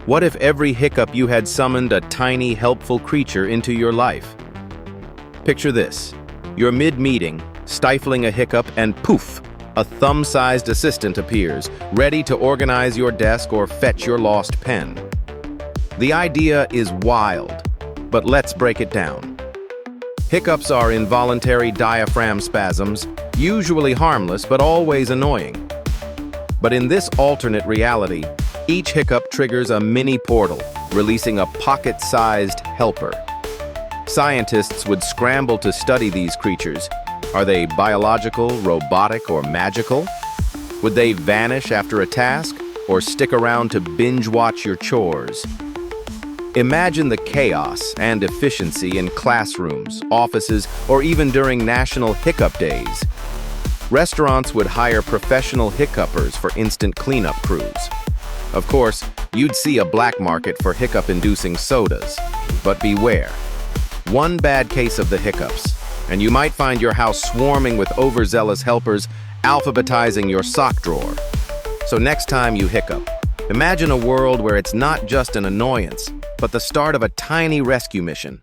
What if every hiccup you had summoned a tiny, helpful creature into your life? Picture this. You're mid-meeting, stifling a hiccup, and poof, a thumb-sized assistant appears, ready to organize your desk or fetch your lost pen. The idea is wild, but let's break it down. Hiccups are involuntary diaphragm spasms, usually harmless but always annoying. But in this alternate reality, each hiccup triggers a mini portal, releasing a pocket-sized helper. Scientists would scramble to study these creatures. Are they biological, robotic, or magical? Would they vanish after a task, or stick around to binge-watch your chores? Imagine the chaos and efficiency in classrooms, offices, or even during National Hiccup Days. Restaurants would hire professional hiccupers for instant cleanup crews. Of course, you'd see a black market for hiccup-inducing sodas. But beware. One bad case of the hiccups, and you might find your house swarming with overzealous helpers alphabetizing your sock drawer. So next time you hiccup, imagine a world where it's not just an annoyance, but the start of a tiny rescue mission.